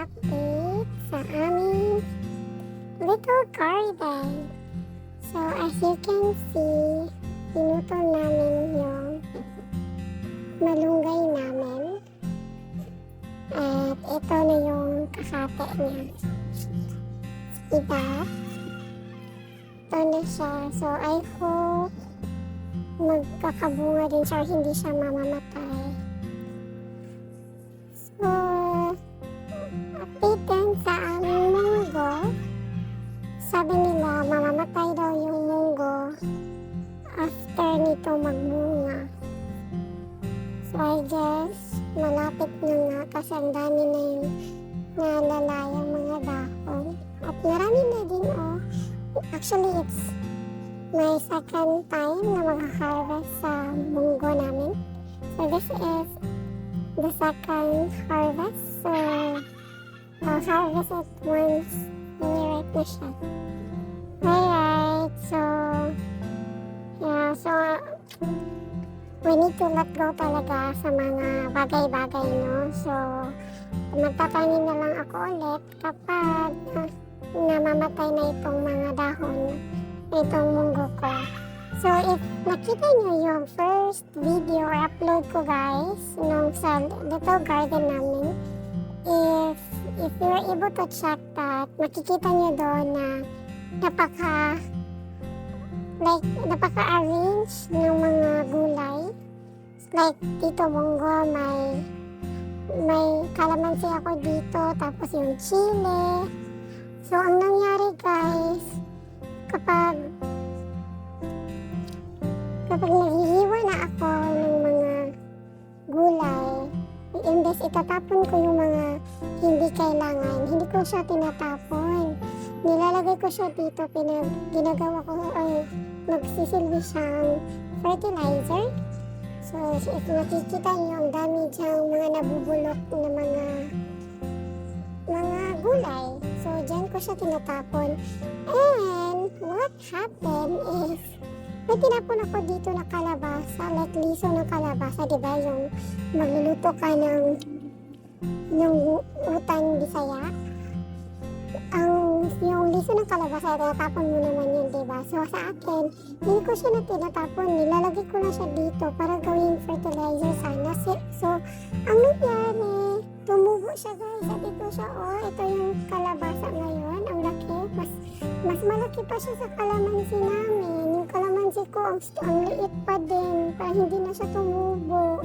update sa aming little garden. So as you can see, pinutol namin yung malunggay namin. At ito na yung kakate niya. Diba? Ito na siya. So I hope magkakabunga din siya, hindi siya mamamatay. So, update din sa aming munggo. Sabi nila, mamamatay daw yung munggo after nito magmunga. So, I guess, malapit na nga kasi ang dami na yung nalalayang mga dahon. At marami na din, oh. Actually, it's my second time na mag-harvest sa munggo namin. So, this is the second harvest. So, I'll harvest it once nire-ripe na siya. Alright, so, yeah, so, we need to let go talaga sa mga bagay-bagay, no? So, magtatanim na lang ako ulit kapag namamatay na itong mga dahon, itong munggo ko. So, if nakita nyo yung first video or upload ko, guys, nung sa little garden namin, if you're able to check that, makikita nyo doon na napaka-arrange ng mga gulay. Like, dito munggo, may kalamansi ako dito, tapos yung chile. So, ang nangyari, guys, kapag naghihiwa na ako ng mga gulay, imbes itatapon ko yung mga hindi kailangan, hindi ko siya tinatapon. Nilalagay ko siya dito, ginagawa ko, magsisilbi siyang fertilizer. So, if nakikita niyo, ang dami diyang mga nabubulok na mga gulay. So, dyan ko siya tinatapon. And, what happened is, may tinapon ako dito na kalabasa, like liso ng kalabasa, diba? Yung magluluto ka ng utang Bisaya. Yung liso ng kalabasa, tinatapon mo naman yun, diba? So, sa akin, hindi ko siya na tinatapon. Nilalagay ko na siya dito para gawing fertilizer sana. So, ang nangyari, tumubo siya, guys. At ito siya, oh, ito yung kalabasa ngayon. Ang laki. Mas malaki pa siya sa kalamansi namin. Yung kalamansi ko, ang liit pa din. Para hindi na siya tumubo.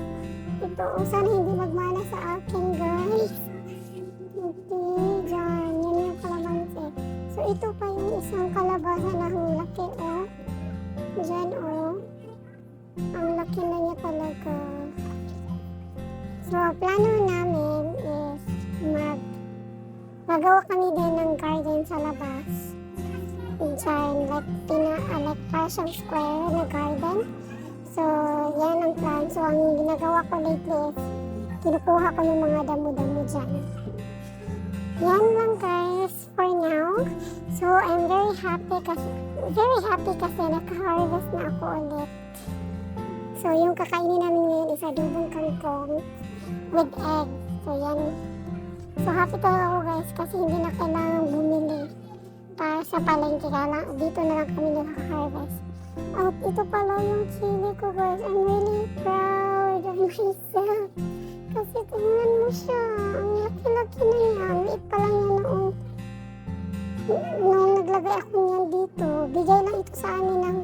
Ito, oh, sana hindi magmana sa akin, guys. Hindi, dyan. Yan yung kalamansi. So, ito pa yung isang kalabasa na ang laki, oh. Dyan, oh. Ang laki na niya talaga. So, plano namin is magawa kami din ng garden sa labas. Dyan, like para siyang square na garden. So, yan ang plan. So, ang ginagawa ko lately is kinukuha ko yung mga damo-damo dyan. Yan lang, guys, for now. So, I'm very happy kasi naka-harvest na ako ulit. So, yung kakainin namin ngayon is adobong kangkong with egg. So, yan. So, happy talaga ako, guys, kasi hindi na kailangan bumili para sa palengke. Dito na lang kami naka-harvest. At ito pala yung chili ko, guys. I'm really proud of myself. Kasi tingnan mo siya. Ang laki-laki na yan. Liit pa lang yan noong naglagay ako niyan dito. Bigay lang ito sa amin ng